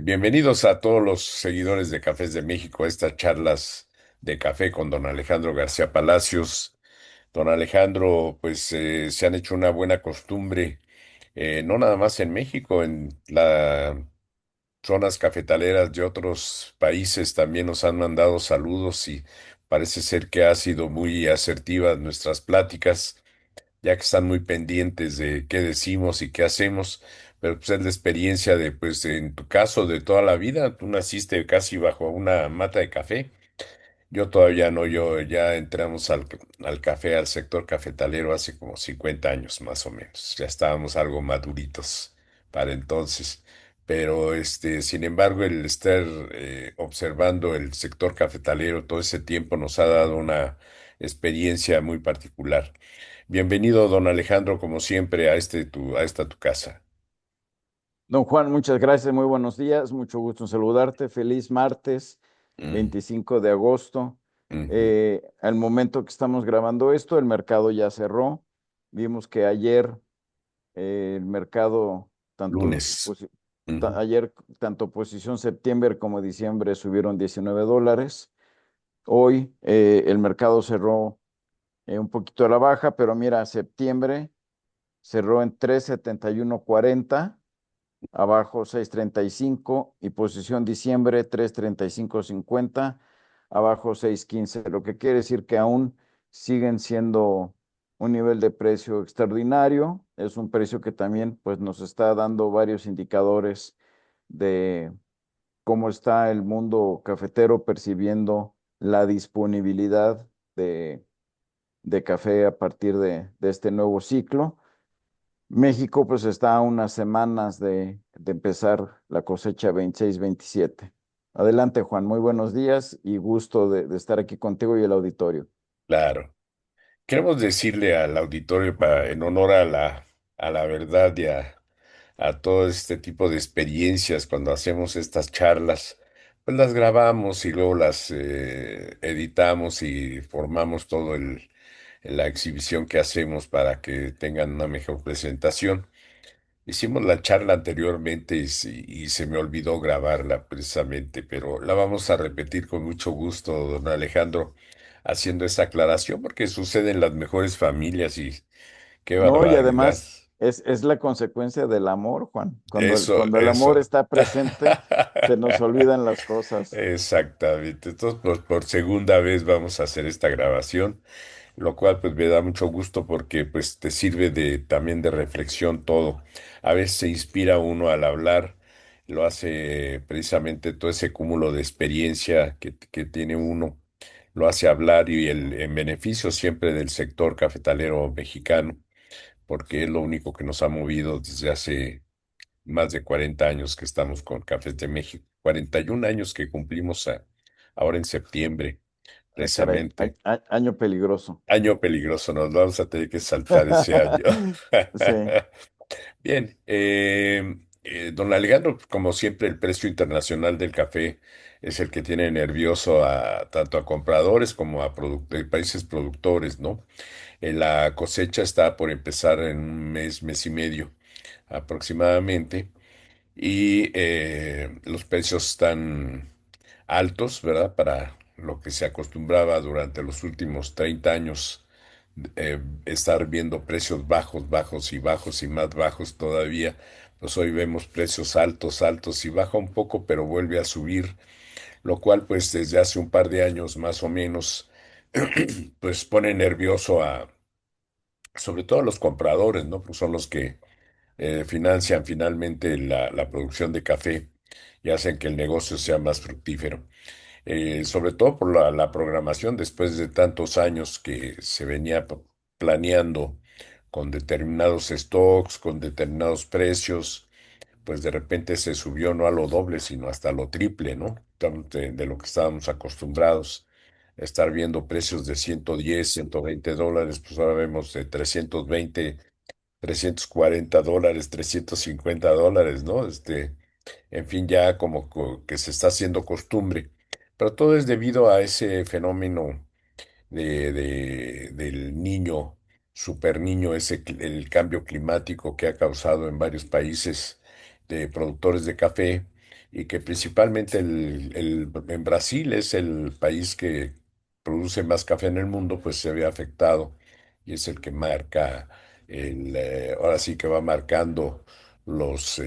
Bienvenidos a todos los seguidores de Cafés de México a estas charlas de café con don Alejandro García Palacios. Don Alejandro, pues se han hecho una buena costumbre, no nada más en México, en las zonas cafetaleras de otros países también nos han mandado saludos y parece ser que ha sido muy asertivas nuestras pláticas ya que están muy pendientes de qué decimos y qué hacemos, pero pues es la experiencia de, pues en tu caso, de toda la vida, tú naciste casi bajo una mata de café. Yo todavía no, yo ya entramos al café, al sector cafetalero hace como 50 años más o menos. Ya estábamos algo maduritos para entonces. Pero sin embargo, el estar observando el sector cafetalero todo ese tiempo nos ha dado una experiencia muy particular. Bienvenido, don Alejandro, como siempre, a esta tu casa. Don Juan, muchas gracias, muy buenos días, mucho gusto en saludarte. Feliz martes Mm, 25 de agosto. ujú. Al momento que estamos grabando esto, el mercado ya cerró. Vimos que ayer el mercado, Lunes. Ujú. ayer tanto posición septiembre como diciembre subieron $19. Hoy el mercado cerró un poquito a la baja, pero mira, septiembre cerró en 371.40. Abajo 6.35 y posición diciembre 3.35.50, abajo 6.15, lo que quiere decir que aún siguen siendo un nivel de precio extraordinario. Es un precio que también pues nos está dando varios indicadores de cómo está el mundo cafetero percibiendo la disponibilidad de, de café a partir de este nuevo ciclo. México pues está a unas semanas de empezar la cosecha 26-27. Adelante, Juan, muy buenos días y gusto de estar aquí contigo y el auditorio. Claro. Queremos decirle al auditorio en honor a la verdad y a todo este tipo de experiencias cuando hacemos estas charlas, pues las grabamos y luego las editamos y formamos la exhibición que hacemos para que tengan una mejor presentación. Hicimos la charla anteriormente y se me olvidó grabarla precisamente, pero la vamos a repetir con mucho gusto, don Alejandro, haciendo esa aclaración porque sucede en las mejores familias y qué No, y barbaridad. además es la consecuencia del amor, Juan. Eso, Cuando el amor eso. está presente, se nos olvidan las cosas. Exactamente. Entonces, por segunda vez vamos a hacer esta grabación, lo cual pues me da mucho gusto porque pues te sirve de también de reflexión todo. A veces se inspira uno al hablar, lo hace precisamente todo ese cúmulo de experiencia que tiene uno, lo hace hablar y en beneficio siempre del sector cafetalero mexicano, porque es lo único que nos ha movido desde hace más de 40 años que estamos con Cafés de México, 41 años que cumplimos ahora en septiembre, Ah, caray, precisamente. año peligroso. Año peligroso, nos vamos a tener que saltar ese año. Sí, Bien, don Alejandro, pues, como siempre, el precio internacional del café es el que tiene nervioso tanto a compradores como a países productores, ¿no? La cosecha está por empezar en un mes, mes y medio aproximadamente, y los precios están altos, ¿verdad? Para lo que se acostumbraba durante los últimos 30 años, estar viendo precios bajos, bajos y bajos y más bajos todavía. Pues hoy vemos precios altos, altos y baja un poco, pero vuelve a subir, lo cual pues desde hace un par de años más o menos, pues pone nervioso sobre todo a los compradores, ¿no? Pues son los que financian finalmente la producción de café y hacen que el negocio sea más fructífero. Sobre todo por la programación después de tantos años que se venía planeando con determinados stocks, con determinados precios, pues de repente se subió no a lo doble, sino hasta lo triple, ¿no? De lo que estábamos acostumbrados a estar viendo precios de 110, $120, pues ahora vemos de 320, $340, $350, ¿no? En fin, ya como que se está haciendo costumbre. Pero todo es debido a ese fenómeno del niño, super niño, el cambio climático que ha causado en varios países de productores de café, y que principalmente en Brasil es el país que produce más café en el mundo, pues se ve afectado y es el que marca, ahora sí que va marcando los,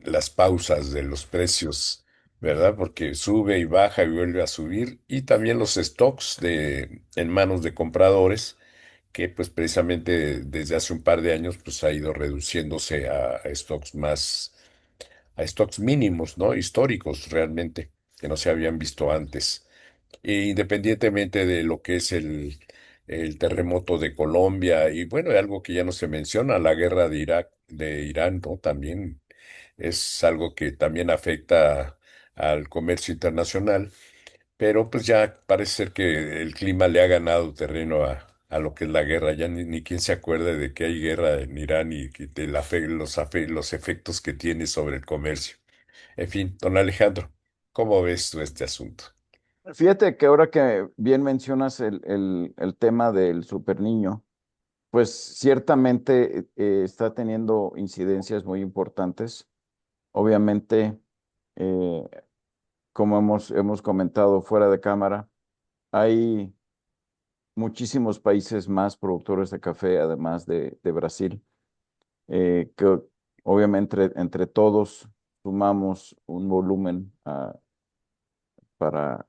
las pausas de los precios, ¿verdad? Porque sube y baja y vuelve a subir y también los stocks en manos de compradores que pues precisamente desde hace un par de años pues ha ido reduciéndose a stocks mínimos, ¿no? Históricos realmente, que no se habían visto antes. E independientemente de lo que es el terremoto de Colombia y bueno, algo que ya no se menciona, la guerra de Irak, de Irán, ¿no? También es algo que también afecta al comercio internacional, pero pues ya parece ser que el clima le ha ganado terreno a lo que es la guerra. Ya ni quien se acuerde de que hay guerra en Irán y que los efectos que tiene sobre el comercio. En fin, don Alejandro, ¿cómo ves tú este asunto? Fíjate que ahora que bien mencionas el tema del super niño, pues ciertamente está teniendo incidencias muy importantes. Obviamente, eh, como hemos comentado fuera de cámara, hay muchísimos países más productores de café, además de Brasil, que obviamente entre todos sumamos un volumen para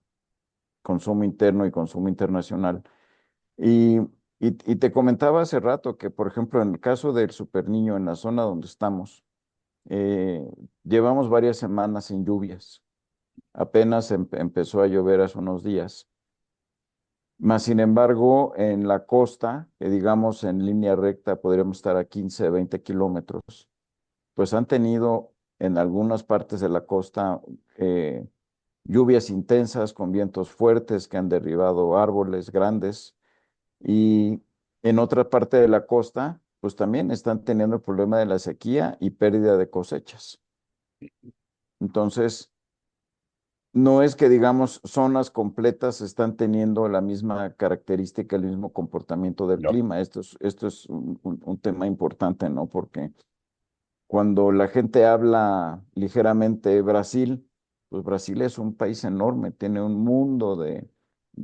consumo interno y consumo internacional. Y, y te comentaba hace rato que, por ejemplo, en el caso del Super Niño, en la zona donde estamos, eh, llevamos varias semanas sin lluvias. Apenas empezó a llover hace unos días. Más sin embargo, en la costa, que digamos en línea recta podríamos estar a 15, 20 kilómetros, pues han tenido en algunas partes de la costa lluvias intensas con vientos fuertes que han derribado árboles grandes y en otra parte de la costa, pues también están teniendo el problema de la sequía y pérdida de cosechas. Entonces, no es que, digamos, zonas completas están teniendo la misma característica, el mismo comportamiento del No, clima. Esto es un tema importante, ¿no? Porque cuando la gente habla ligeramente Brasil, pues Brasil es un país enorme, tiene un mundo de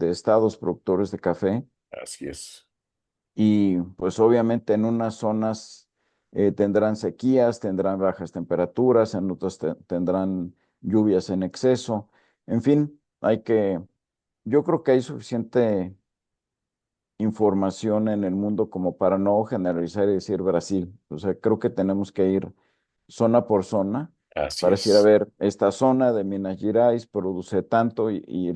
estados productores de café así es. y pues obviamente en unas zonas tendrán sequías, tendrán bajas temperaturas, en otras tendrán lluvias en exceso. En fin, yo creo que hay suficiente información en el mundo como para no generalizar y decir Brasil. O sea, creo que tenemos que ir zona por zona Así para decir, a es. ver, esta zona de Minas Gerais produce tanto y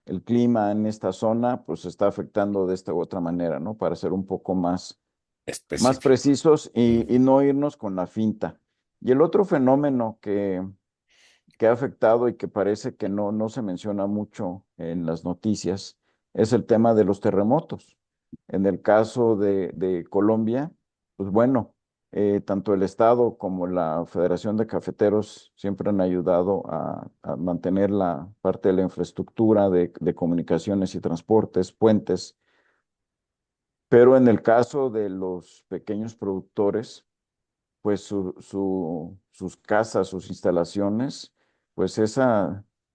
el clima en esta zona pues está afectando de esta u otra manera, ¿no? Para ser un poco más Específico. precisos y Ujú. no irnos con la finta. Y el otro fenómeno que ha afectado y que parece que no se menciona mucho en las noticias es el tema de los terremotos. En el caso de Colombia, pues bueno, tanto el Estado como la Federación de Cafeteros siempre han ayudado a mantener la parte de la infraestructura de comunicaciones y transportes, puentes, pero en el caso de los pequeños productores, pues sus casas, sus instalaciones, pues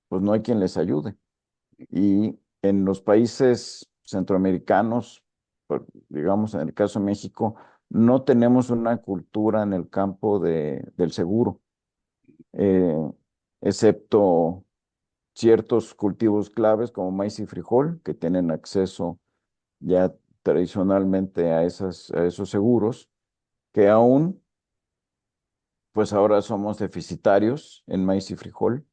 pues no hay quien les ayude. Y en los países centroamericanos, digamos en el caso de México, no tenemos una cultura en el campo del seguro, eh, excepto ciertos cultivos claves como maíz y frijol, que tienen acceso ya tradicionalmente a esos seguros, que aún pues ahora somos deficitarios en maíz y frijol.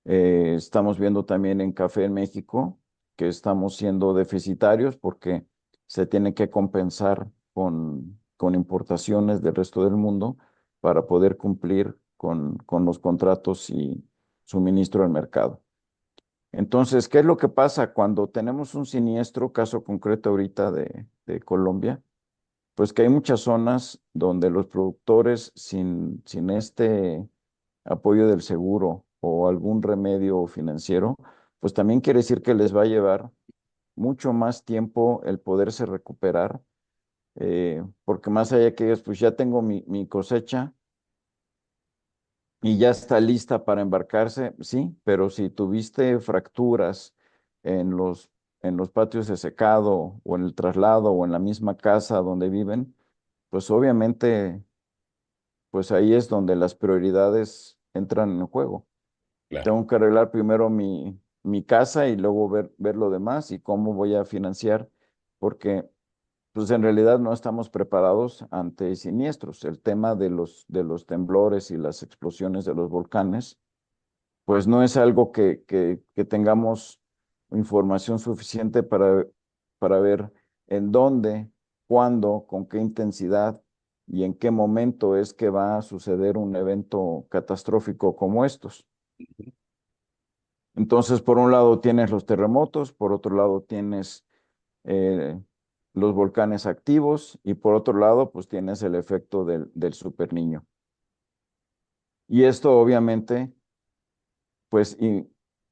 Estamos viendo también en café en México que estamos siendo deficitarios porque se tiene que compensar con importaciones del resto del mundo para poder cumplir con los contratos y suministro al mercado. Entonces, ¿qué es lo que pasa cuando tenemos un siniestro, caso concreto ahorita de Colombia? Pues que hay muchas zonas donde los productores sin este apoyo del seguro o algún remedio financiero, pues también quiere decir que les va a llevar mucho más tiempo el poderse recuperar, porque más allá que ellos, pues ya tengo mi cosecha, y ya está lista para embarcarse, sí, pero si tuviste fracturas en en los patios de secado o en el traslado o en la misma casa donde viven, pues obviamente, pues ahí es donde las prioridades entran en juego. Claro. Tengo que arreglar primero mi casa y luego ver lo demás y cómo voy a financiar, porque pues en realidad no estamos preparados ante siniestros. El tema de de los temblores y las explosiones de los volcanes, pues no es algo que tengamos información suficiente para ver en dónde, cuándo, con qué intensidad y en qué momento es que va a suceder un evento catastrófico como estos. Entonces, por un lado tienes los terremotos, por otro lado tienes eh, los volcanes activos y por otro lado, pues tienes el efecto del super niño. Y esto obviamente, pues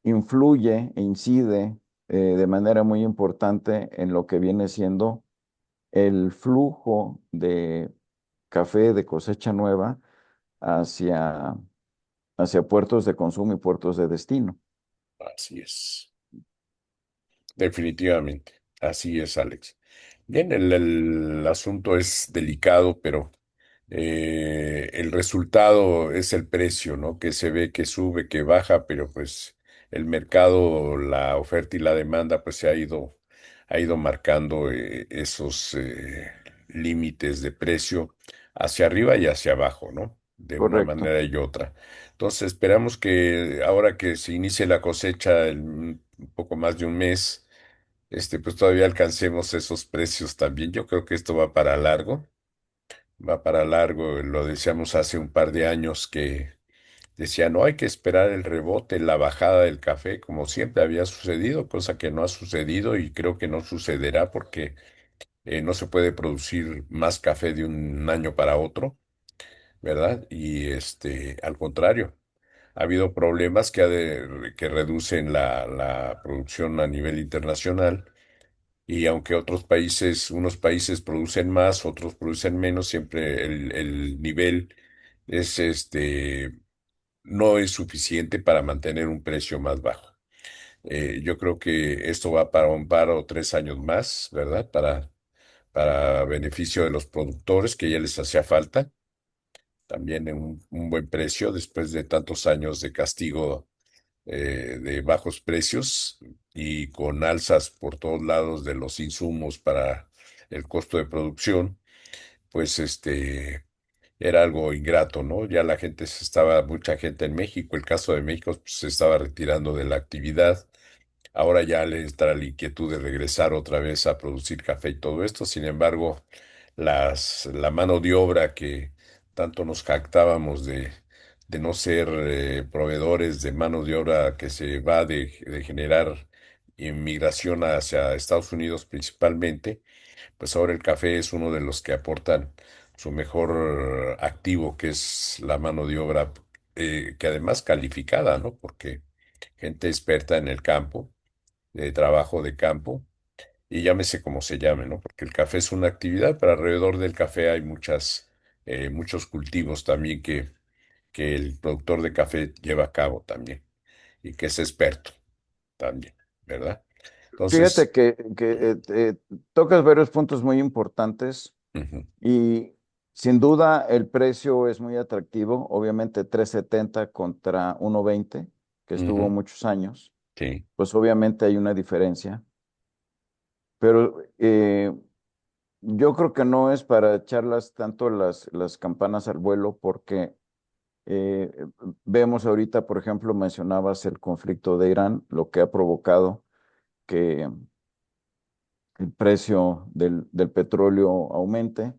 influye e incide de manera muy importante en lo que viene siendo el flujo de café de cosecha nueva hacia, hacia puertos de consumo y puertos de destino. Así es. Definitivamente. Así es, Alex. Bien, el asunto es delicado, pero el resultado es el precio, ¿no? Que se ve que sube, que baja, pero pues el mercado, la oferta y la demanda, pues ha ido marcando esos límites de precio hacia arriba y hacia abajo, ¿no? De una Correcto. manera y otra. Entonces esperamos que ahora que se inicie la cosecha en un poco más de un mes, pues todavía alcancemos esos precios también. Yo creo que esto va para largo. Va para largo, lo decíamos hace un par de años que decía, no hay que esperar el rebote, la bajada del café, como siempre había sucedido, cosa que no ha sucedido y creo que no sucederá porque no se puede producir más café de un año para otro, ¿verdad? Y al contrario, ha habido problemas que reducen la producción a nivel internacional. Y aunque unos países producen más, otros producen menos, siempre el nivel es no es suficiente para mantener un precio más bajo. Yo creo que esto va para un par o 3 años más, ¿verdad? Para beneficio de los productores, que ya les hacía falta. También en un buen precio después de tantos años de castigo de bajos precios y con alzas por todos lados de los insumos para el costo de producción, pues era algo ingrato, ¿no? Ya mucha gente en México, el caso de México, pues, se estaba retirando de la actividad. Ahora ya le entra la inquietud de regresar otra vez a producir café y todo esto. Sin embargo, la mano de obra que tanto nos jactábamos de no ser proveedores de mano de obra que se va de generar inmigración hacia Estados Unidos principalmente, pues ahora el café es uno de los que aportan su mejor activo, que es la mano de obra, que además calificada, ¿no? Porque gente experta en el campo, de trabajo de campo, y llámese como se llame, ¿no? Porque el café es una actividad, pero alrededor del café hay muchos cultivos también que el productor de café lleva a cabo también, y que es experto también, ¿verdad? Fíjate Entonces, que tocas varios puntos muy importantes ujú, y sin duda el precio es muy atractivo, obviamente 3.70 contra 1.20 que estuvo ujú, muchos años, sí, pues obviamente hay una diferencia, pero yo creo que no es para echarlas tanto las campanas al vuelo porque eh, vemos ahorita, por ejemplo, mencionabas el conflicto de Irán, lo que ha provocado que el precio del petróleo aumente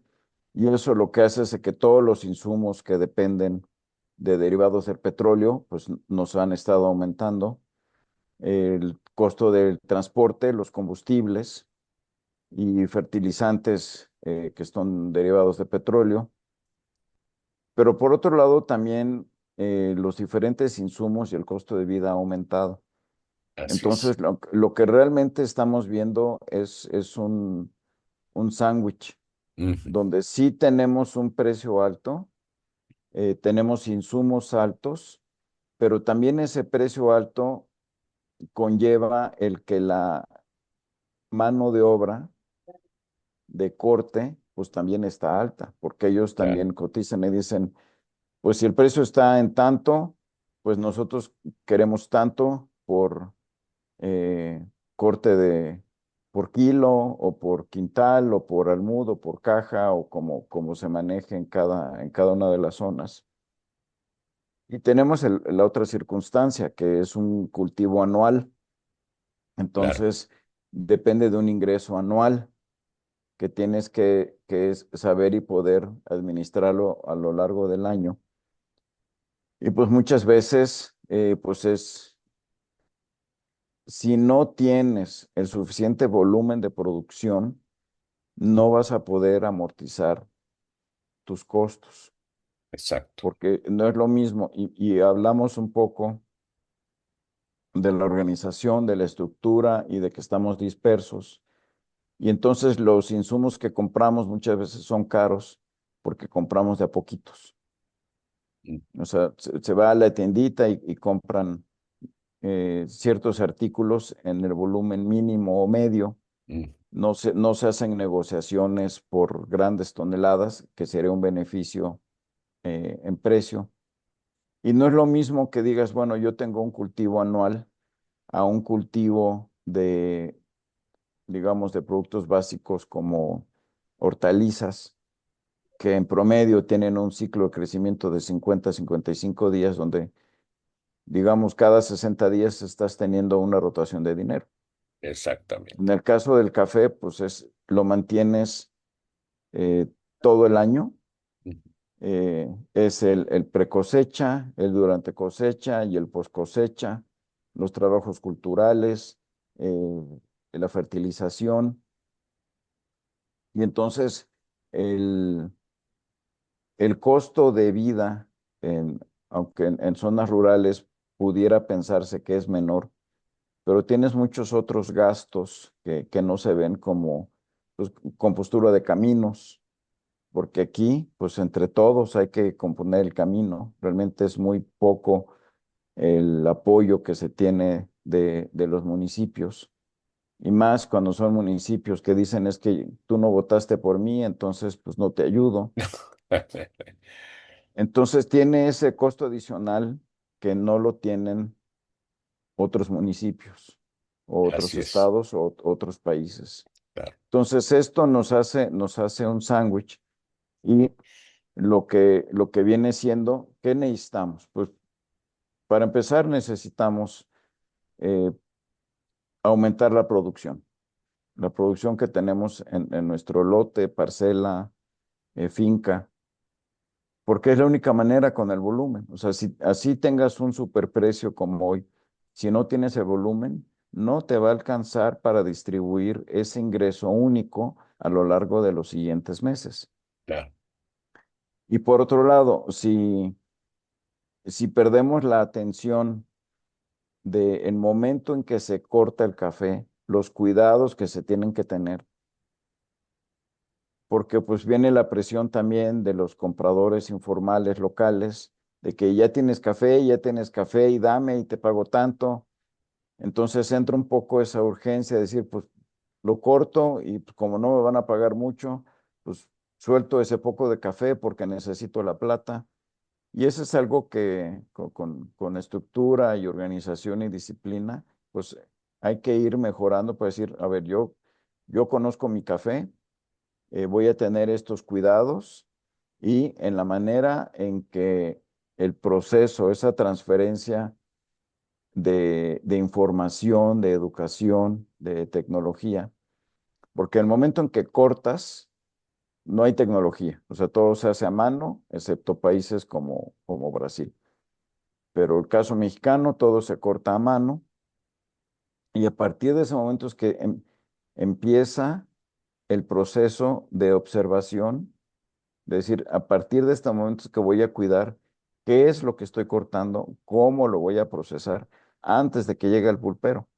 y eso lo que hace es que todos los insumos que dependen de derivados del petróleo, pues nos han estado aumentando. El costo del transporte, los combustibles y fertilizantes que son derivados de petróleo. Pero por otro lado, también los diferentes insumos y el costo de vida ha aumentado. así es. Entonces, lo que realmente estamos viendo es un sándwich Ujú, donde sí tenemos un precio alto, tenemos insumos altos, pero también ese precio alto conlleva el que la mano de obra de corte, pues también está alta, porque ellos Claro, también cotizan y dicen, pues si el precio está en tanto, pues nosotros queremos tanto por corte por kilo o por quintal o por almud o por caja o como se maneje en cada una de las zonas. Y tenemos la otra circunstancia, que es un cultivo anual. claro, Entonces, depende de un ingreso anual que tienes que es saber y poder administrarlo a lo largo del año. Y pues muchas veces, si no tienes el suficiente volumen de producción, no vas a poder amortizar tus costos, exacto. porque no es lo mismo. Y hablamos un poco de la organización, de la estructura y de que estamos dispersos. Y entonces los insumos que compramos muchas veces son caros porque compramos de a poquitos. Mm, O sea, se va a la tiendita y compran ciertos artículos en el volumen mínimo o medio. mm, No se hacen negociaciones por grandes toneladas, que sería un beneficio en precio. Y no es lo mismo que digas, bueno, yo tengo un cultivo anual a un cultivo digamos, de productos básicos como hortalizas, que en promedio tienen un ciclo de crecimiento de 50 a 55 días, donde, digamos, cada 60 días estás teniendo una rotación de dinero. En exactamente. el caso del café, pues lo mantienes eh, todo el año. Mm, Es el pre cosecha, el durante cosecha y el post cosecha, los trabajos culturales, la fertilización. Y entonces el, el costo de vida, aunque en zonas rurales pudiera pensarse que es menor, pero tienes muchos otros gastos que no se ven como pues, compostura de caminos, porque aquí, pues entre todos hay que componer el camino. Realmente es muy poco el apoyo que se tiene de los municipios. Y más cuando son municipios que dicen es que tú no votaste por mí, entonces pues no te ayudo. Entonces tiene ese costo adicional que no lo tienen otros municipios, o otros Así es, estados o otros países. claro, Entonces esto nos hace un sándwich y lo que viene siendo, ¿qué necesitamos? Pues para empezar necesitamos eh, aumentar la producción que tenemos en nuestro lote, parcela, finca, porque es la única manera con el volumen. O sea, si así tengas un superprecio como hoy, si no tienes el volumen, no te va a alcanzar para distribuir ese ingreso único a lo largo de los siguientes meses. claro, Y por otro lado, si perdemos la atención del momento en que se corta el café, los cuidados que se tienen que tener, porque pues viene la presión también de los compradores informales locales, de que ya tienes café y dame y te pago tanto. Entonces entra un poco esa urgencia de decir, pues lo corto y pues, como no me van a pagar mucho, pues suelto ese poco de café porque necesito la plata. Y eso es algo que con estructura y organización y disciplina, pues hay que ir mejorando para decir, a ver, yo conozco mi café, voy a tener estos cuidados y en la manera en que el proceso, esa transferencia de información, de educación, de tecnología, porque el momento en que cortas, no hay tecnología, o sea, todo se hace a mano, excepto países como Brasil. Pero el caso mexicano, todo se corta a mano y a partir de ese momento es que empieza el proceso de observación, de decir, a partir de este momento es que voy a cuidar qué es lo que estoy cortando, cómo lo voy a procesar antes de que llegue al pulpero.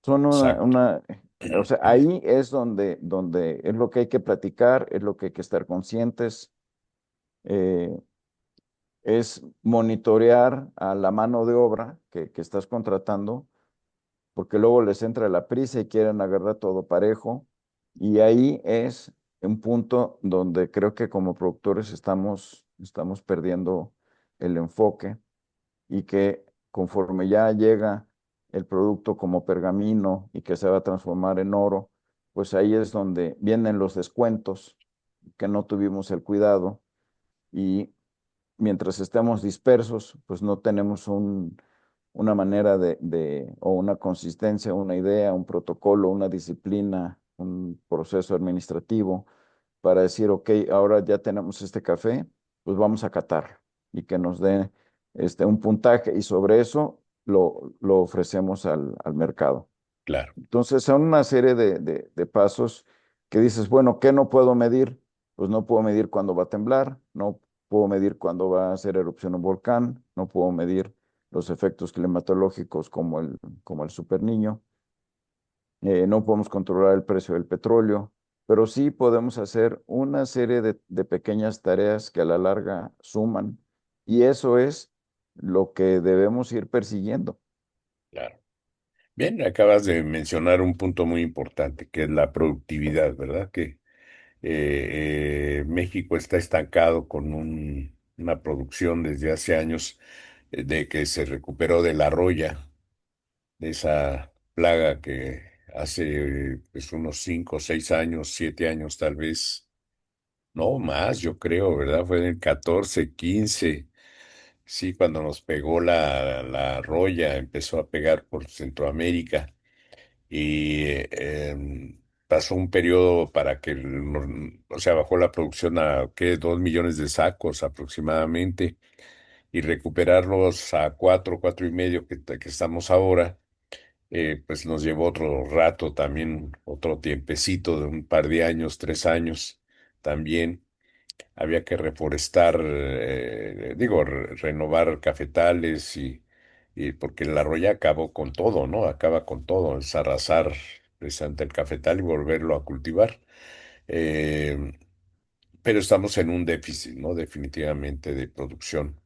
Son exacto. o sea, ahí es donde es lo que hay que platicar, es lo que hay que estar conscientes. es monitorear a la mano de obra que estás contratando, porque luego les entra la prisa y quieren agarrar todo parejo. Y ahí es un punto donde creo que como productores estamos perdiendo el enfoque y que conforme ya llega el producto como pergamino y que se va a transformar en oro, pues ahí es donde vienen los descuentos, que no tuvimos el cuidado y mientras estemos dispersos, pues no tenemos una manera o una consistencia, una idea, un protocolo, una disciplina, un proceso administrativo para decir, ok, ahora ya tenemos este café, pues vamos a catarlo y que nos dé un puntaje y sobre eso lo ofrecemos al mercado. Claro, Entonces, son una serie de pasos que dices, bueno, ¿qué no puedo medir? Pues no puedo medir cuándo va a temblar, no puedo medir cuándo va a hacer erupción un volcán, no puedo medir los efectos climatológicos como el Super Niño, no podemos controlar el precio del petróleo, pero sí podemos hacer una serie de pequeñas tareas que a la larga suman y eso es lo que debemos ir persiguiendo. claro. Bien, acabas de mencionar un punto muy importante, que es la productividad, ¿verdad? Que México está estancado con una producción desde hace años de que se recuperó de la roya, de esa plaga que hace pues, unos 5, 6 años, 7 años tal vez, no más, yo creo, ¿verdad? Fue en el 14, 15. Sí, cuando nos pegó la roya, empezó a pegar por Centroamérica y pasó un periodo para que, o sea, bajó la producción a, ¿qué? 2 millones de sacos aproximadamente y recuperarlos a 4, 4 y medio que estamos ahora, pues nos llevó otro rato también, otro tiempecito de un par de años, 3 años también. Había que reforestar, digo, renovar cafetales y porque la roya acabó con todo, ¿no? Acaba con todo, es arrasar precisamente el cafetal y volverlo a cultivar. Eh, pero estamos en un déficit, ¿no? Definitivamente de producción,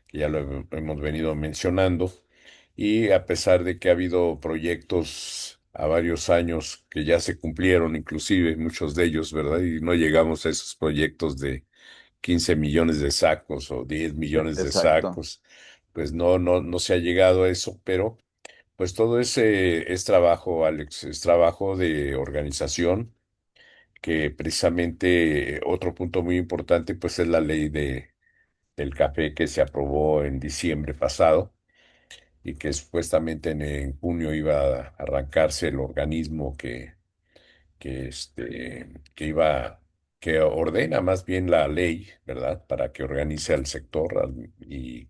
que ya lo hemos venido mencionando. Y a pesar de que ha habido proyectos a varios años que ya se cumplieron, inclusive muchos de ellos, ¿verdad? Y no llegamos a esos proyectos de 15 millones de sacos o 10 millones de Exacto, sacos, pues no se ha llegado a eso, pero pues todo ese es trabajo, Alex, es trabajo de organización, que precisamente otro punto muy importante pues es la ley del café que se aprobó en diciembre pasado y que supuestamente en junio iba a arrancarse el organismo que iba, que ordena más bien la ley, ¿verdad? Para que organice al sector y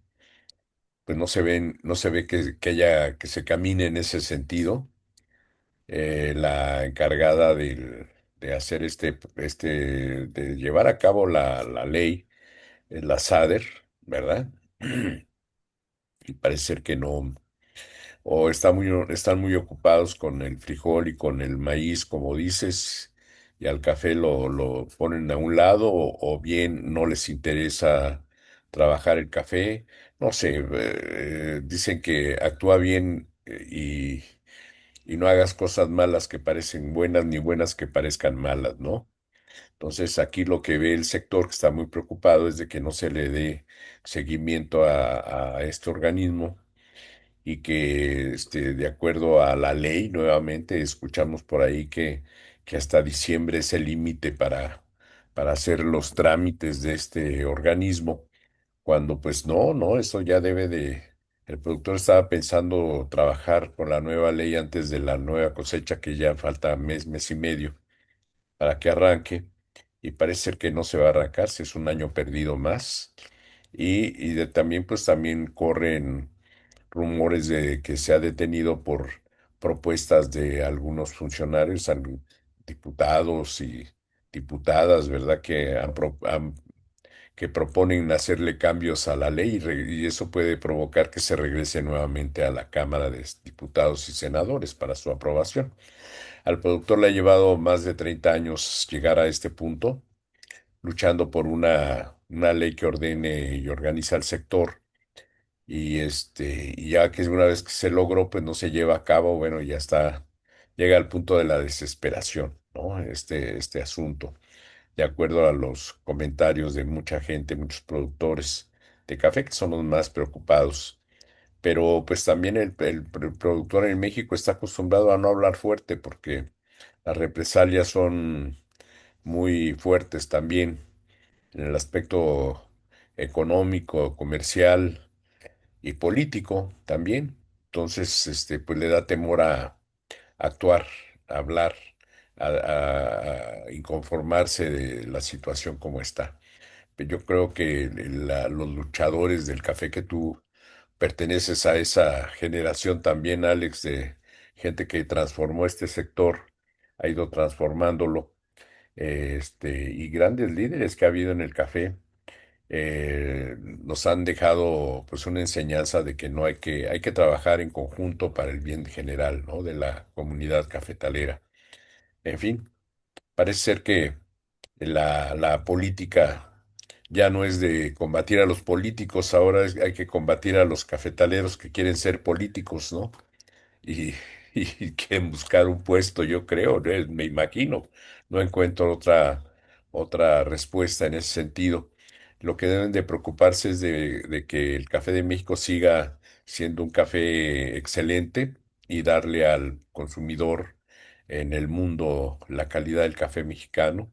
pues no se ve que se camine en ese sentido. La encargada de hacer de llevar a cabo la ley es la SADER, ¿verdad? Y parece ser que no. O están muy ocupados con el frijol y con el maíz, como dices, y al café lo ponen a un lado, o bien no les interesa trabajar el café. No sé, dicen que actúa bien y no hagas cosas malas que parecen buenas, ni buenas que parezcan malas, ¿no? Entonces aquí lo que ve el sector que está muy preocupado es de que no se le dé seguimiento a este organismo y que de acuerdo a la ley, nuevamente escuchamos por ahí que hasta diciembre es el límite para hacer los trámites de este organismo, cuando pues no, eso ya el productor estaba pensando trabajar con la nueva ley antes de la nueva cosecha, que ya falta mes y medio para que arranque, y parece ser que no se va a arrancar, si es un año perdido más, también pues también corren rumores de que se ha detenido por propuestas de algunos funcionarios, diputados y diputadas, ¿verdad? Que proponen hacerle cambios a la ley y eso puede provocar que se regrese nuevamente a la Cámara de Diputados y Senadores para su aprobación. Al productor le ha llevado más de 30 años llegar a este punto, luchando por una ley que ordene y organiza el sector. Y ya que una vez que se logró, pues no se lleva a cabo, bueno, ya está, llega al punto de la desesperación, ¿no? Este asunto, de acuerdo a los comentarios de mucha gente, muchos productores de café, que son los más preocupados. Pero pues también el productor en México está acostumbrado a no hablar fuerte porque las represalias son muy fuertes también en el aspecto económico, comercial y político también. Entonces, pues le da temor a actuar, a hablar, a inconformarse de la situación como está. Yo creo que los luchadores del café, que tú perteneces a esa generación también, Alex, de gente que transformó este sector, ha ido transformándolo, y grandes líderes que ha habido en el café, nos han dejado pues una enseñanza de que no hay que trabajar en conjunto para el bien general, ¿no? De la comunidad cafetalera. En fin, parece ser que la política ya no es de combatir a los políticos, ahora hay que combatir a los cafetaleros que quieren ser políticos, ¿no? Y, y quieren buscar un puesto, yo creo, ¿no? Me imagino. No encuentro otra respuesta en ese sentido. Lo que deben de preocuparse es de que el café de México siga siendo un café excelente y darle al consumidor en el mundo la calidad del café mexicano,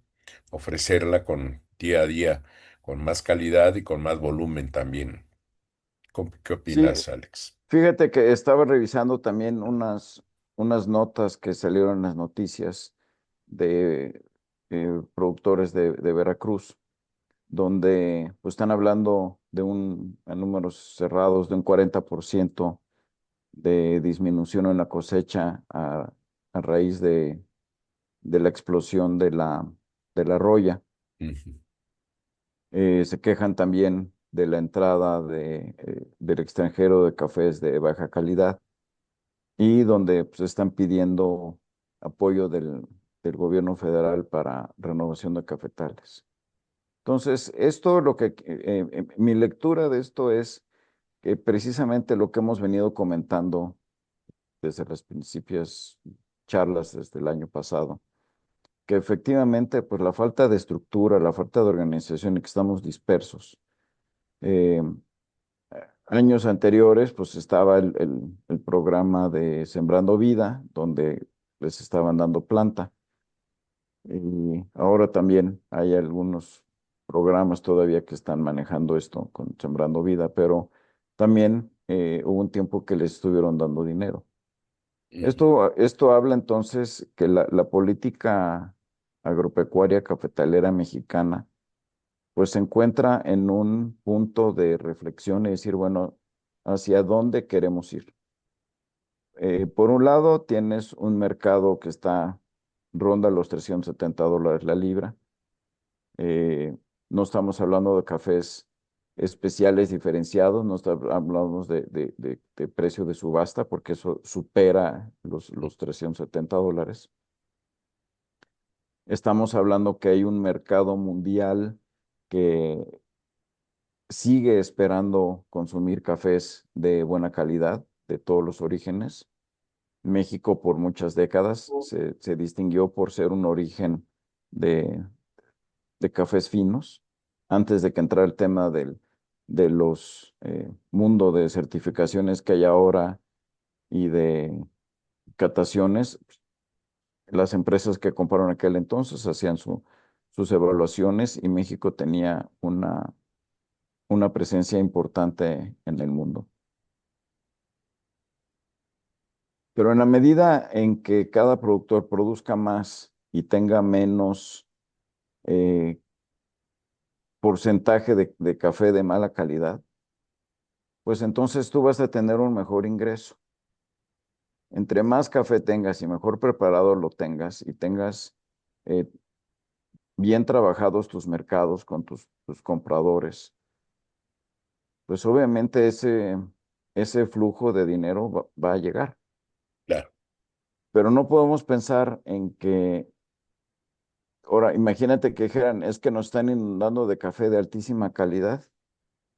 ofrecerla con día a día con más calidad y con más volumen también. ¿Qué Sí, opinas, Alex? fíjate que estaba revisando también unas notas que salieron en las noticias de productores de Veracruz, donde pues, están hablando de a números cerrados de un 40% de disminución en la cosecha a raíz de la explosión de la roya. Ujú, Se quejan también de la entrada del extranjero de cafés de baja calidad y donde pues, están pidiendo apoyo del gobierno federal para renovación de cafetales. Entonces, esto mi lectura de esto es que precisamente lo que hemos venido comentando desde las principios charlas desde el año pasado, que efectivamente pues la falta de estructura, la falta de organización y que estamos dispersos. Eh, Años anteriores pues estaba el programa de Sembrando Vida, donde les estaban dando planta. Y ahora también hay algunos programas todavía que están manejando esto con Sembrando Vida, pero también hubo un tiempo que les estuvieron dando dinero. ujú. Esto habla entonces que la política agropecuaria cafetalera mexicana pues se encuentra en un punto de reflexión y decir, bueno, ¿hacia dónde queremos ir? Por un lado, tienes un mercado que ronda los $370 la libra. Eh, no estamos hablando de cafés especiales diferenciados, no hablamos de precio de subasta, porque eso supera los $370. Estamos hablando que hay un mercado mundial que sigue esperando consumir cafés de buena calidad, de todos los orígenes. México por muchas décadas se distinguió por ser un origen de, de cafés finos, antes de que entrara el tema de los mundo de certificaciones que hay ahora y de cataciones. Las empresas que compraron en aquel entonces hacían sus evaluaciones y México tenía una presencia importante en el mundo. Pero en la medida en que cada productor produzca más y tenga menos eh, porcentaje de café de mala calidad, pues entonces tú vas a tener un mejor ingreso. Entre más café tengas y mejor preparado lo tengas y tengas eh, bien trabajados tus mercados con tus compradores, pues obviamente ese flujo de dinero va a llegar. Claro. Pero no podemos pensar en que Ahora, imagínate que dijeran, es que nos están inundando de café de altísima calidad.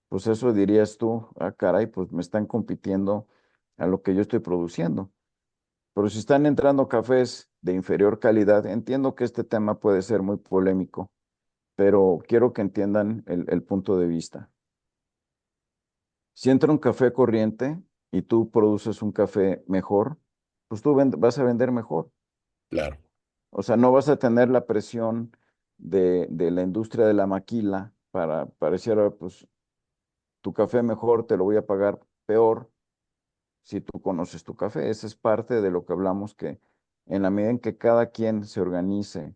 Pues eso dirías tú, ah, caray, pues me están compitiendo a lo que yo estoy produciendo. Pero si están entrando cafés de inferior calidad, entiendo que este tema puede ser muy polémico, pero quiero que entiendan el punto de vista. Si entra un café corriente y tú produces un café mejor, pues tú vas a vender mejor. Claro. O sea, no vas a tener la presión de la industria de la maquila para pareciera, pues tu café mejor te lo voy a pagar peor si tú conoces tu café. Esa es parte de lo que hablamos, que en la medida en que cada quien se organice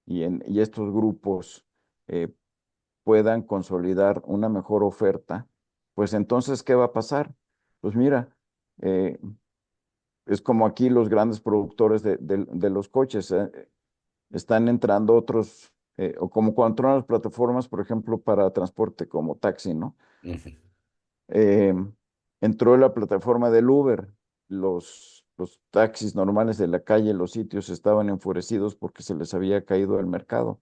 y estos grupos eh, puedan consolidar una mejor oferta, pues entonces, ¿qué va a pasar? Pues mira, eh, es como aquí los grandes productores de los coches, están entrando otros, o como cuando entran las plataformas, por ejemplo, para transporte como taxi, ¿no? Ujú, eh, Entró la plataforma del Uber. Los taxis normales de la calle, los sitios estaban enfurecidos porque se les había caído el mercado.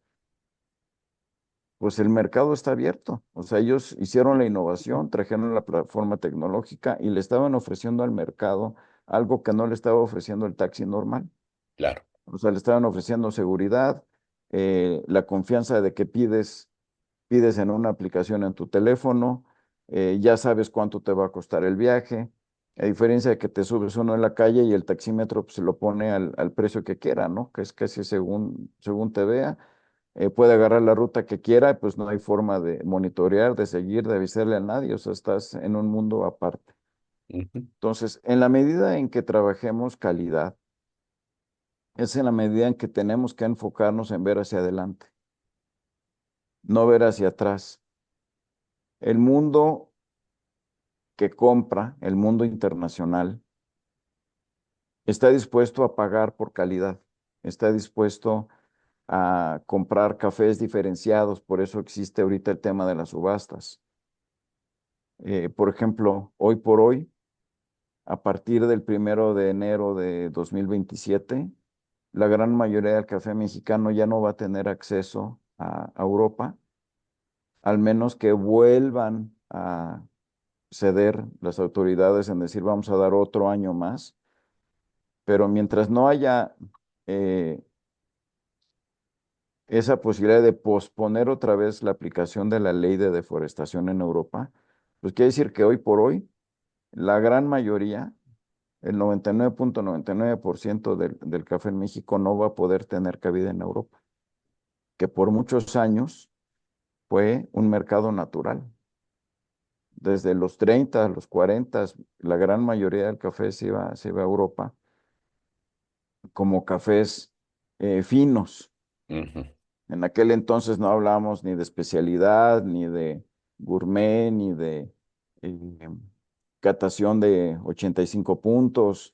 Pues el mercado está abierto. O sea, ellos hicieron la innovación, trajeron la plataforma tecnológica y le estaban ofreciendo al mercado algo que no le estaba ofreciendo el taxi normal. claro. O sea, le estaban ofreciendo seguridad, la confianza de que pides en una aplicación en tu teléfono, ya sabes cuánto te va a costar el viaje, a diferencia de que te subes uno en la calle y el taxímetro pues, se lo pone al precio que quiera, ¿no? Que es casi según te vea, puede agarrar la ruta que quiera, pues no hay forma de monitorear, de seguir, de avisarle a nadie, o sea, estás en un mundo aparte. Ujú, Entonces, en la medida en que trabajemos calidad, es en la medida en que tenemos que enfocarnos en ver hacia adelante, no ver hacia atrás. El mundo que compra, el mundo internacional, está dispuesto a pagar por calidad, está dispuesto a comprar cafés diferenciados, por eso existe ahorita el tema de las subastas. Por ejemplo, hoy por hoy, a partir del 1 de enero de 2027, la gran mayoría del café mexicano ya no va a tener acceso a Europa, al menos que vuelvan a ceder las autoridades en decir vamos a dar otro año más, pero mientras no haya eh, esa posibilidad de posponer otra vez la aplicación de la ley de deforestación en Europa, pues quiere decir que hoy por hoy la gran mayoría, el 99.99% del café en México no va a poder tener cabida en Europa, que por muchos años fue un mercado natural. Desde los 30 a los 40, la gran mayoría del café se iba a Europa como cafés finos. ujú, En aquel entonces no hablábamos ni de especialidad, ni de gourmet, ni de eh, catación de 85 puntos,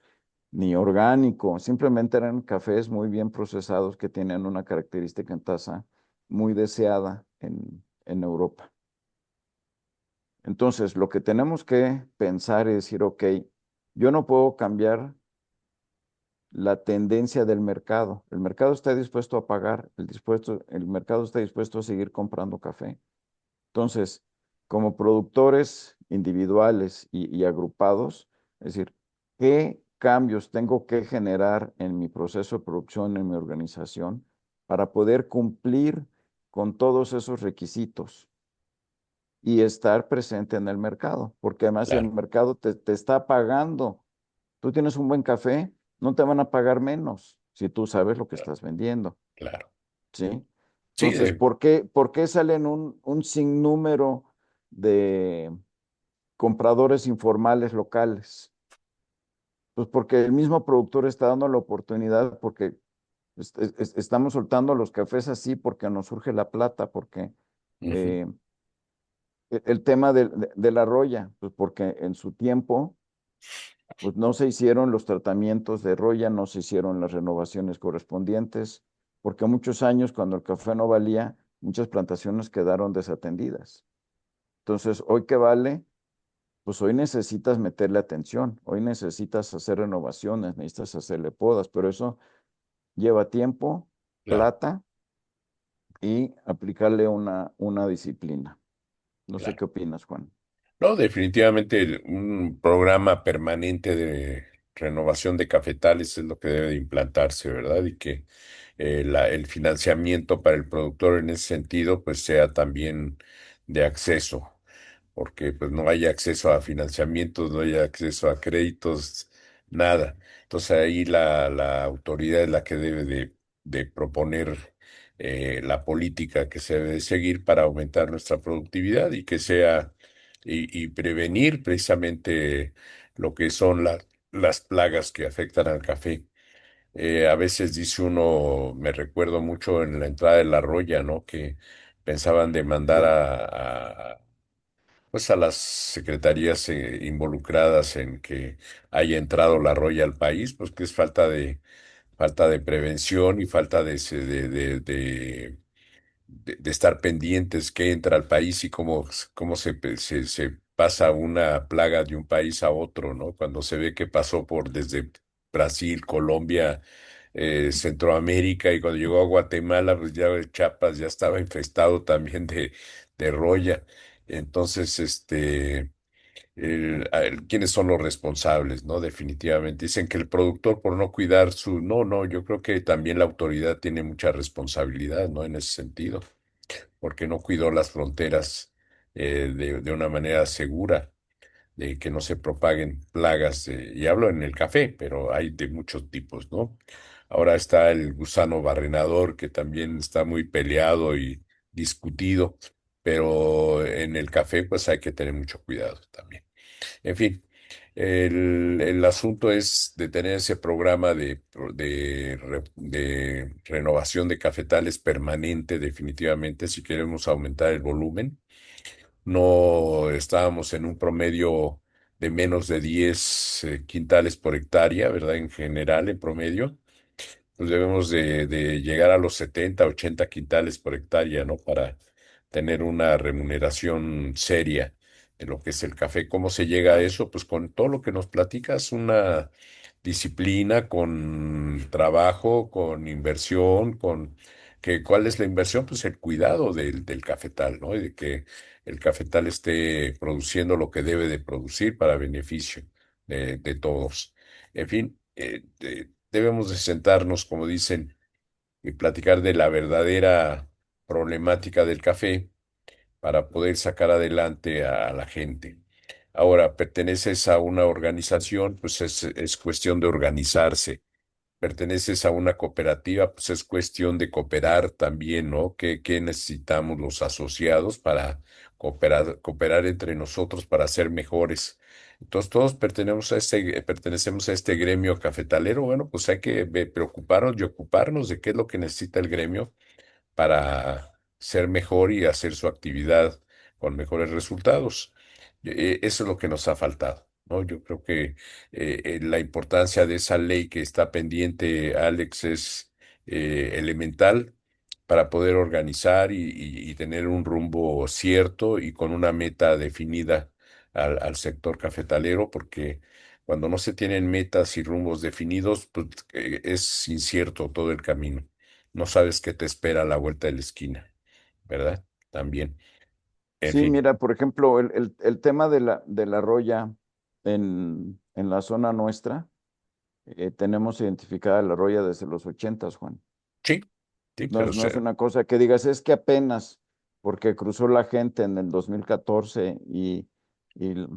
ni orgánico. Simplemente eran cafés muy bien procesados que tenían una característica en taza muy deseada en Europa. Entonces, lo que tenemos que pensar es decir, ok, yo no puedo cambiar la tendencia del mercado. El mercado está dispuesto a pagar, el mercado está dispuesto a seguir comprando café. Entonces, como productores individuales y agrupados, es decir, ¿qué cambios tengo que generar en mi proceso de producción, en mi organización, para poder cumplir con todos esos requisitos y estar presente en el mercado? Porque además el claro, mercado te está pagando. Tú tienes un buen café, no te van a pagar menos si tú sabes lo que claro, estás vendiendo, claro. ¿sí? Sí, Entonces, ¿por qué salen un sinnúmero de compradores informales locales? Pues porque el mismo productor está dando la oportunidad, porque estamos soltando los cafés así, porque nos surge la plata, porque ujú, eh, el tema de la roya, pues porque en su tiempo pues no se hicieron los tratamientos de roya, no se hicieron las renovaciones correspondientes, porque muchos años, cuando el café no valía, muchas plantaciones quedaron desatendidas. Entonces, ¿hoy qué vale? Pues hoy necesitas meterle atención, hoy necesitas hacer renovaciones, necesitas hacerle podas, pero eso lleva tiempo, claro. plata y aplicarle una disciplina. No sé Claro. qué opinas, Juan. No, definitivamente un programa permanente de renovación de cafetales es lo que debe de implantarse, ¿verdad? Y que el financiamiento para el productor en ese sentido pues sea también de acceso, porque pues no hay acceso a financiamientos, no hay acceso a créditos, nada. Entonces ahí la autoridad es la que debe de proponer la política que se debe de seguir para aumentar nuestra productividad y que sea y prevenir precisamente lo que son las plagas que afectan al café. A veces dice uno, me recuerdo mucho en la entrada de La Roya, ¿no? Que pensaban demandar pues a las secretarías involucradas en que haya entrado La Roya al país, pues que es falta de prevención y falta de estar pendientes qué entra al país y cómo se pasa una plaga de un país a otro, ¿no? Cuando se ve que pasó por desde Brasil, Colombia, Centroamérica y cuando llegó a Guatemala, pues ya Chiapas ya estaba infestado también de roya. Entonces, quiénes son los responsables, ¿no? Definitivamente. Dicen que el productor por no cuidar su... No, no, yo creo que también la autoridad tiene mucha responsabilidad, ¿no? En ese sentido, porque no cuidó las fronteras de una manera segura, de que no se propaguen plagas, y hablo en el café, pero hay de muchos tipos, ¿no? Ahora está el gusano barrenador, que también está muy peleado y discutido, pero en el café pues hay que tener mucho cuidado también. En fin, el asunto es de tener ese programa de renovación de cafetales permanente, definitivamente, si queremos aumentar el volumen. No estábamos en un promedio de menos de 10 quintales por hectárea, ¿verdad? En general, en promedio pues debemos de llegar a los 70, 80 quintales por hectárea, ¿no? Para tener una remuneración seria de lo que es el café. ¿Cómo se llega a eso? Pues con todo lo que nos platicas, una disciplina, con trabajo, con inversión, ¿cuál es la inversión? Pues el cuidado del cafetal, ¿no? Y de que el cafetal esté produciendo lo que debe de producir para beneficio de todos. En fin, debemos de sentarnos, como dicen, y platicar de la verdadera problemática del café para poder sacar adelante a la gente. Ahora, perteneces a una organización, pues es cuestión de organizarse. Perteneces a una cooperativa, pues es cuestión de cooperar también, ¿no? ¿Qué necesitamos los asociados para cooperar entre nosotros para ser mejores? Entonces, todos pertenecemos a este gremio cafetalero. Bueno, pues hay que preocuparnos y ocuparnos de qué es lo que necesita el gremio para ser mejor y hacer su actividad con mejores resultados. Eso es lo que nos ha faltado, ¿no? Yo creo que la importancia de esa ley que está pendiente, Alex, es elemental para poder organizar y tener un rumbo cierto y con una meta definida al sector cafetalero, porque cuando no se tienen metas y rumbos definidos, pues, es incierto todo el camino. No sabes qué te espera a la vuelta de la esquina, ¿verdad? También. En Sí, fin. mira, por ejemplo, el tema de la roya en la zona nuestra, tenemos identificada la roya desde los 80, Juan. Sí, sí, No pero es, no es una cosa que digas, es que apenas porque cruzó la gente en el 2014 y la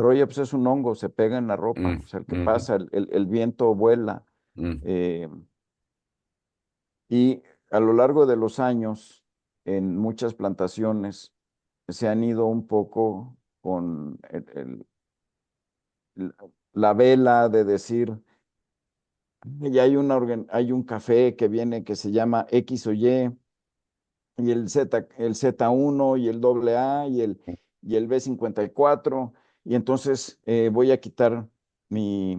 roya pues es un hongo, se pega en la ropa, o sea, el que ujú, pasa, el viento vuela. mm, eh, y a lo largo de los años, en muchas plantaciones, se han ido un poco con la la vela de decir, ya hay un café que viene que se llama X o y el Z1 y el AA y el B54. Y entonces voy a quitar mi,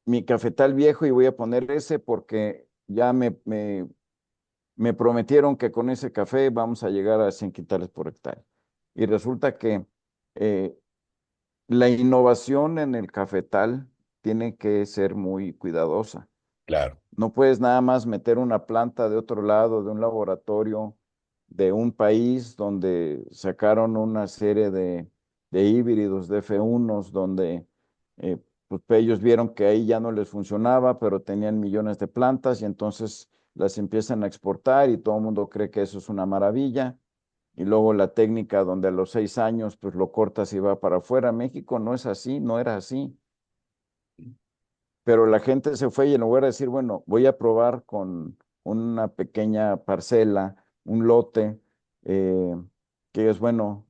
mi cafetal viejo y voy a poner ese porque ya me prometieron que con ese café vamos a llegar a 100 quintales por hectárea. Y resulta que eh, la innovación en el cafetal tiene que ser muy cuidadosa. claro, No puedes nada más meter una planta de otro lado, de un laboratorio, de un país donde sacaron una serie de híbridos, de F1s, donde eh, pues ellos vieron que ahí ya no les funcionaba, pero tenían millones de plantas y entonces las empiezan a exportar y todo el mundo cree que eso es una maravilla. Y luego la técnica donde a los 6 años pues lo cortas y va para afuera. México no es así, no era así. Pero la gente se fue y en lugar de decir, bueno, voy a probar con una pequeña parcela, un lote, eh, que es, bueno,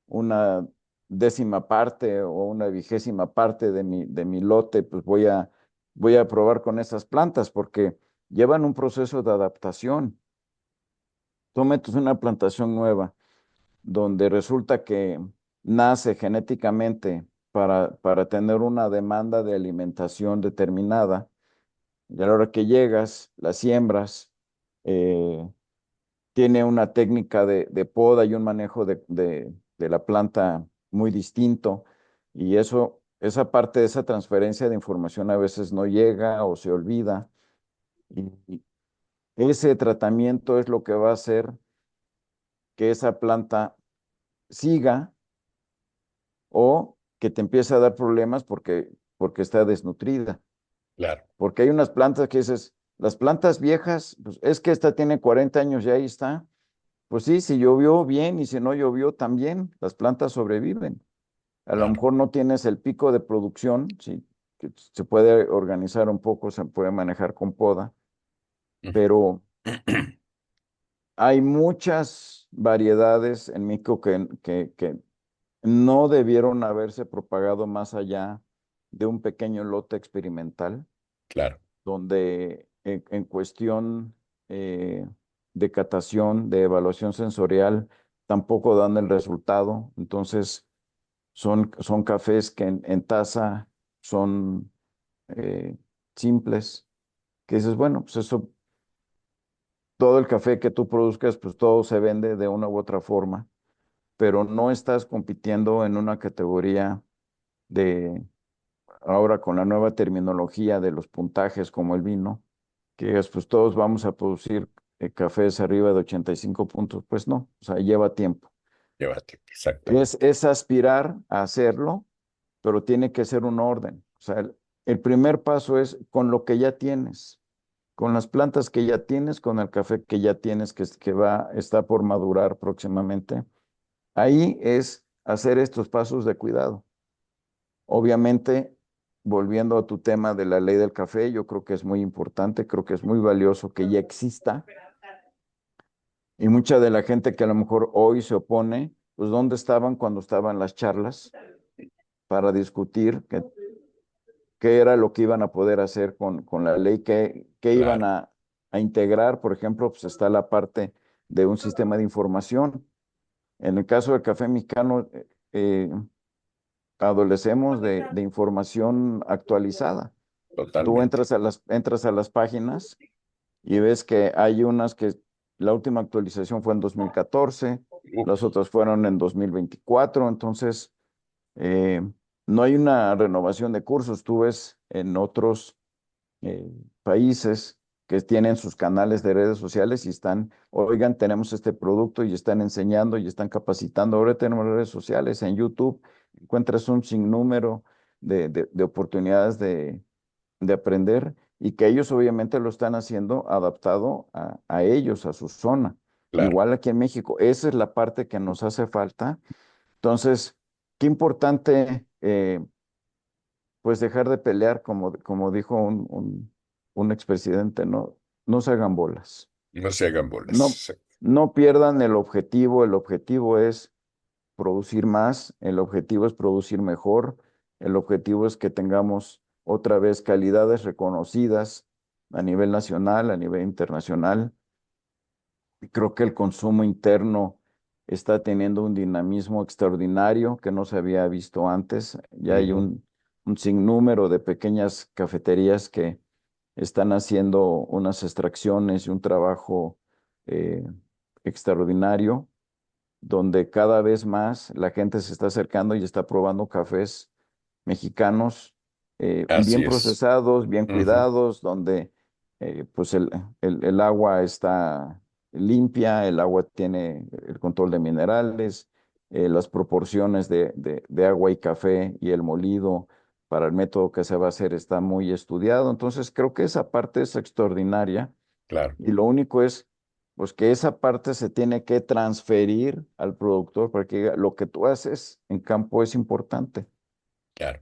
una décima parte o una vigésima parte de mi lote, pues voy a probar con esas plantas porque llevan un proceso de adaptación. Tú metes una plantación nueva donde resulta que nace genéticamente para tener una demanda de alimentación determinada, y a la hora que llegas, la siembras, eh, tiene una técnica de poda y un manejo de la planta muy distinto, y esa parte de esa transferencia de información a veces no llega o se olvida, y ese tratamiento es lo que va a hacer que esa planta siga o que te empiece a dar problemas porque está desnutrida. Claro, Porque hay unas plantas que dices, las plantas viejas, pues es que esta tiene 40 años y ahí está. Pues sí, si llovió bien y si no llovió también, las plantas sobreviven. A lo claro. mejor no tienes el pico de producción, sí, que se puede organizar un poco, se puede manejar con poda, pero hay muchas variedades en México que no debieron haberse propagado más allá de un pequeño lote experimental, Claro, donde en cuestión eh, de catación, de evaluación sensorial, tampoco dan el resultado. Entonces, son cafés que en taza son eh, simples, que dices, bueno, pues eso, todo el café que tú produzcas, pues todo se vende de una u otra forma, pero no estás compitiendo en una categoría de, ahora con la nueva terminología de los puntajes como el vino, que es, pues todos vamos a producir cafés arriba de 85 puntos. Pues no, o sea, lleva tiempo. llévate, exactamente. Es aspirar a hacerlo, pero tiene que ser un orden. O sea, el primer paso es con lo que ya tienes, con las plantas que ya tienes, con el café que ya tienes, está por madurar próximamente. Ahí es hacer estos pasos de cuidado. Obviamente, volviendo a tu tema de la ley del café, yo creo que es muy importante, creo que es muy valioso que ya exista. Y mucha de la gente que a lo mejor hoy se opone, pues ¿dónde estaban cuando estaban las charlas para discutir qué era lo que iban a poder hacer con la ley, qué iban Claro, a integrar? Por ejemplo, pues está la parte de un sistema de información. En el caso del café mexicano, adolecemos de información actualizada. Tú totalmente. entras a las páginas y ves que hay unas que la última actualización fue en 2014, las Uf, otras fueron en 2024. Entonces eh, no hay una renovación de cursos. Tú ves en otros eh, países que tienen sus canales de redes sociales y están, oigan, tenemos este producto y están enseñando y están capacitando. Ahora tenemos redes sociales en YouTube, encuentras un sinnúmero de oportunidades de aprender y que ellos obviamente lo están haciendo adaptado a ellos, a su zona. claro. Igual aquí en México, esa es la parte que nos hace falta. Entonces, qué importante, pues dejar de pelear, como dijo un expresidente, ¿no? No se hagan bolas. No se hagan No, bolas. no pierdan el objetivo es producir más, el objetivo es producir mejor, el objetivo es que tengamos otra vez calidades reconocidas a nivel nacional, a nivel internacional. Y creo que el consumo interno está teniendo un dinamismo extraordinario que no se había visto antes. Ya hay Ujú. un sinnúmero de pequeñas cafeterías que están haciendo unas extracciones y un trabajo eh, extraordinario, donde cada vez más la gente se está acercando y está probando cafés mexicanos bien Así es. procesados, bien Ujú. cuidados, donde pues el agua está. limpia, el agua tiene el control de minerales, las proporciones de agua y café y el molido para el método que se va a hacer está muy estudiado. Entonces, creo que esa parte es extraordinaria claro, y lo único es, pues, que esa parte se tiene que transferir al productor para que diga, lo que tú haces en campo es importante. claro.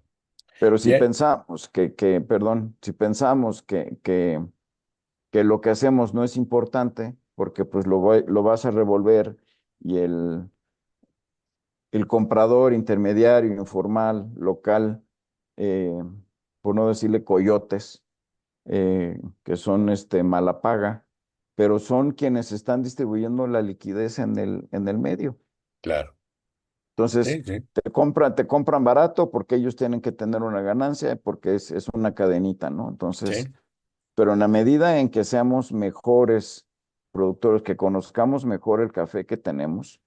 Pero si Bien, pensamos perdón, si pensamos que lo que hacemos no es importante, porque pues lo vas a revolver y el comprador intermediario, informal, local, eh, por no decirle coyotes, que son mala paga, pero son quienes están distribuyendo la liquidez en el medio. claro. Entonces, Sí, sí, te compran barato porque ellos tienen que tener una ganancia, porque es una cadenita, ¿no? Entonces, sí, pero en la medida en que seamos mejores productores, que conozcamos mejor el café que tenemos,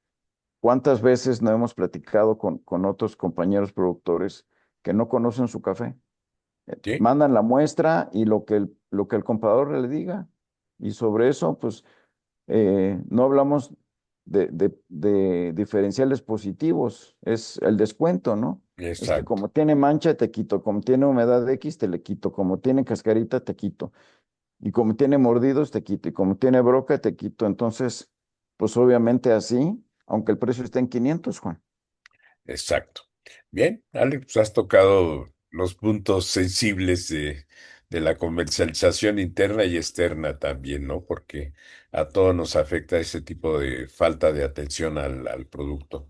¿cuántas veces no hemos platicado con otros compañeros productores que no conocen su café? sí, Mandan la muestra y lo que el comprador le diga. Y sobre eso, pues, no hablamos de diferenciales positivos, es el descuento, ¿no? Es que exacto, como tiene mancha, te quito, como tiene humedad X, te le quito, como tiene cascarita, te quito. Y como tiene mordidos, te quito. Y como tiene broca, te quito. Entonces, pues obviamente así, aunque el precio esté en 500, Juan. exacto. Bien, Alex, pues has tocado los puntos sensibles de la comercialización interna y externa también, ¿no? Porque a todos nos afecta ese tipo de falta de atención al producto,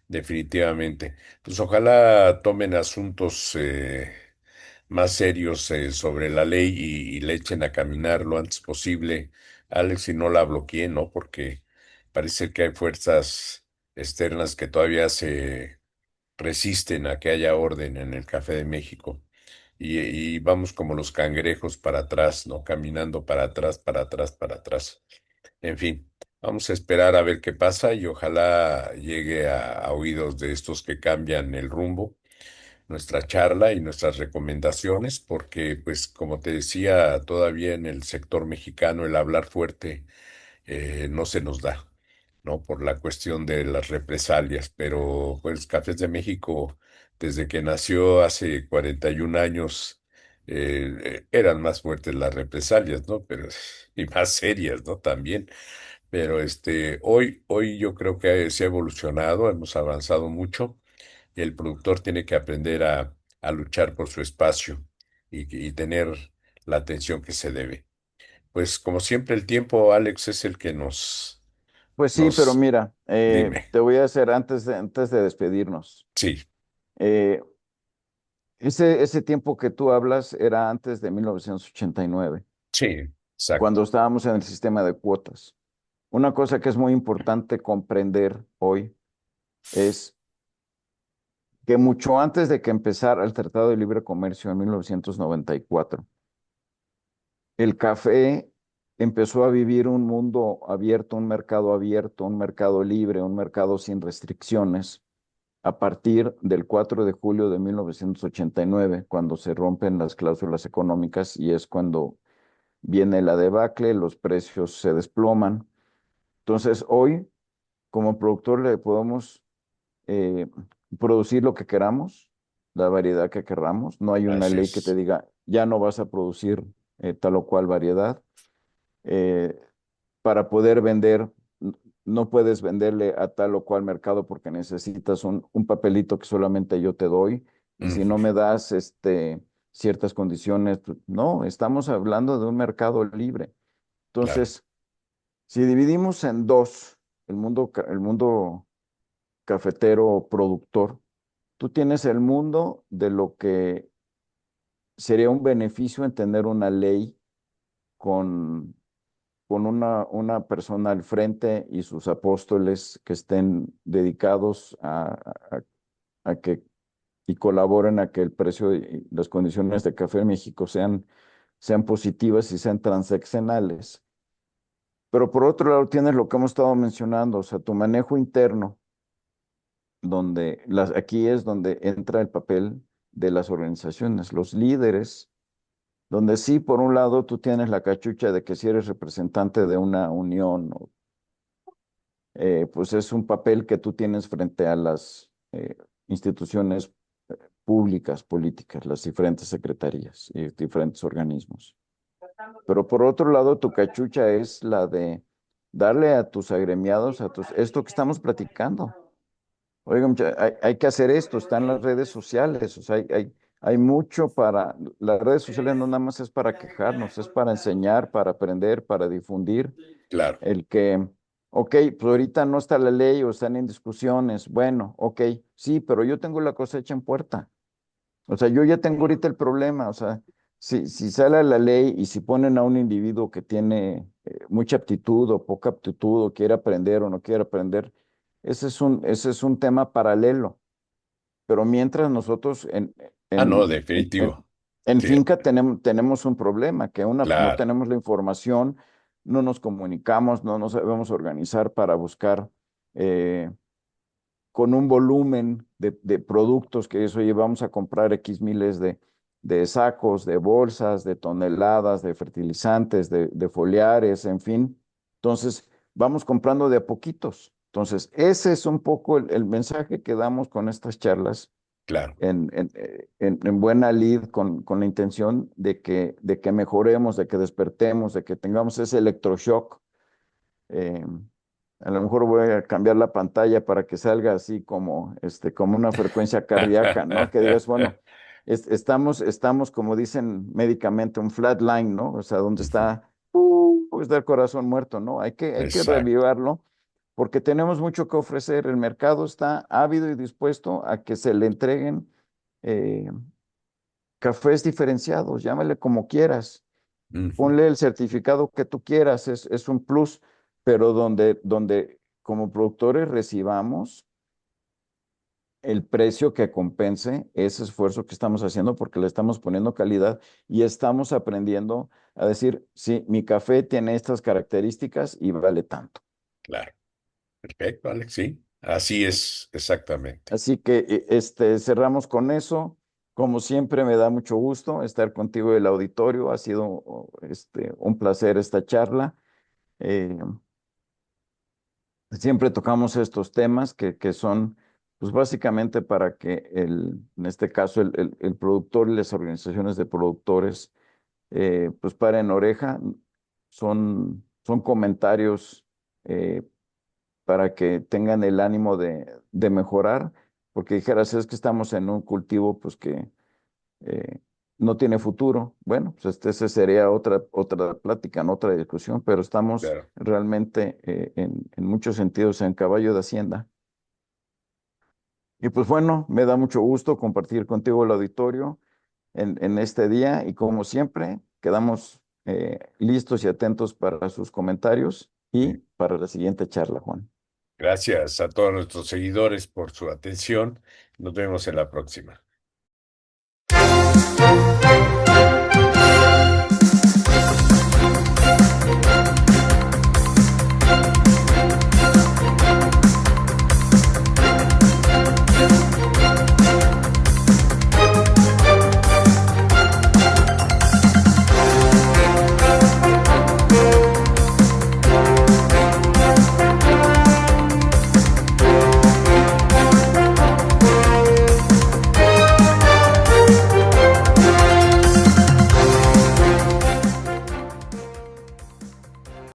definitivamente. Pues ojalá tomen asuntos más serios sobre la ley y le echen a caminar lo antes posible. Alex, y no la bloqueen, ¿no? Porque parece que hay fuerzas externas que todavía se resisten a que haya orden en el Café de México. Y vamos como los cangrejos para atrás, ¿no? Caminando para atrás, para atrás, para atrás. En fin, vamos a esperar a ver qué pasa y ojalá llegue a oídos de estos que cambian el rumbo nuestra charla y nuestras recomendaciones, porque, pues, como te decía, todavía en el sector mexicano el hablar fuerte no se nos da, ¿no? Por la cuestión de las represalias, pero, pues, Cafés de México, desde que nació hace 41 años, eran más fuertes las represalias, ¿no? Pero, y más serias, ¿no? También. Pero hoy yo creo que se ha evolucionado, hemos avanzado mucho y el productor tiene que aprender a luchar por su espacio y tener la atención que se debe. Pues como siempre el tiempo, Alex, es el que Pues sí, pero nos, mira, dime. te voy a hacer antes de despedirnos. Sí, eh, ese tiempo que tú hablas era antes de 1989, sí, exacto. cuando estábamos en el sistema de cuotas. Una cosa que es muy importante comprender hoy es que mucho antes de que empezara el Tratado de Libre Comercio en 1994, el café empezó a vivir un mundo abierto, un mercado libre, un mercado sin restricciones, a partir del 4 de julio de 1989, cuando se rompen las cláusulas económicas y es cuando viene la debacle, los precios se desploman. Entonces, hoy, como productor, le podemos eh, producir lo que queramos, la variedad que queramos. No hay una Así ley que te es. diga, ya no vas a producir tal o cual variedad. Eh, para poder vender, no puedes venderle a tal o cual mercado porque necesitas un papelito que solamente yo te doy. Y si no Ujú, me das ciertas condiciones, pues, no, estamos hablando de un mercado libre. claro, Entonces, si dividimos en dos el mundo cafetero productor, tú tienes el mundo de lo que sería un beneficio en tener una ley con, con una persona al frente y sus apóstoles que estén dedicados a que y colaboren a que el precio y las condiciones de Café en México sean positivas y sean transaccionales. Pero por otro lado tienes lo que hemos estado mencionando, o sea, tu manejo interno, donde aquí es donde entra el papel de las organizaciones, los líderes donde sí, por un lado, tú tienes la cachucha de que si eres representante de una unión, pues es un papel que tú tienes frente a las instituciones públicas, políticas, las diferentes secretarías y diferentes organismos. Pero por otro lado, tu cachucha es la de darle a tus agremiados, esto que estamos platicando. Oigan, hay que hacer esto, están las redes sociales, o sea, hay mucho para, las redes sociales no nada más es para quejarnos, es para enseñar, para aprender, para difundir, Claro. el que, ok, pues ahorita no está la ley o están en discusiones, bueno, ok, sí, pero yo tengo la cosecha en puerta, o sea, yo ya tengo ahorita el problema, o sea, si sale la ley y si ponen a un individuo que tiene mucha aptitud o poca aptitud o quiere aprender o no quiere aprender, ese es un tema paralelo. Pero mientras nosotros Ah, no, en, en, en- definitivo. en Sí, finca tenemos un problema, que no claro, tenemos la información, no nos comunicamos, no nos sabemos organizar para buscar eh, con un volumen de productos que eso llevamos a comprar X miles de sacos, de bolsas, de toneladas, de fertilizantes, de foliares, en fin. Entonces, vamos comprando de a poquitos. Entonces, ese es un poco el mensaje que damos con estas charlas claro. en buena lid, con la intención de que mejoremos, de que despertemos, de que tengamos ese electroshock. eh, a lo mejor voy a cambiar la pantalla para que salga así como, como una frecuencia cardíaca, ¿no? Que digas, bueno, estamos, como dicen médicamente, un flat line, ¿no? O sea, donde Ujú. está, pues del corazón muerto, ¿no? Hay que Exacto, revivarlo porque tenemos mucho que ofrecer. El mercado está ávido y dispuesto a que se le entreguen eh, cafés diferenciados, llámale como quieras, ujú, ponle el certificado que tú quieras, es un plus, pero donde como productores recibamos el precio que compense ese esfuerzo que estamos haciendo porque le estamos poniendo calidad y estamos aprendiendo a decir, sí, mi café tiene estas características y vale tanto. claro. Perfecto, Alex, sí. Así es, exactamente. Así que cerramos con eso. Como siempre, me da mucho gusto estar contigo en el auditorio. Ha sido un placer esta charla. Eh, Siempre tocamos estos temas que son, pues básicamente para que en este caso, el productor y las organizaciones de productores, pues paren oreja. Son comentarios eh, para que tengan el ánimo de mejorar, porque dijeras, es que estamos en un cultivo, pues que eh, no tiene futuro. Bueno, pues ese sería otra plática, ¿no? Otra discusión, pero estamos Claro. realmente en muchos sentidos en caballo de hacienda. Y pues bueno, me da mucho gusto compartir contigo el auditorio en este día y como siempre, quedamos listos y atentos para sus comentarios y para la siguiente charla, Juan. Gracias a todos nuestros seguidores por su atención. Nos vemos en la próxima.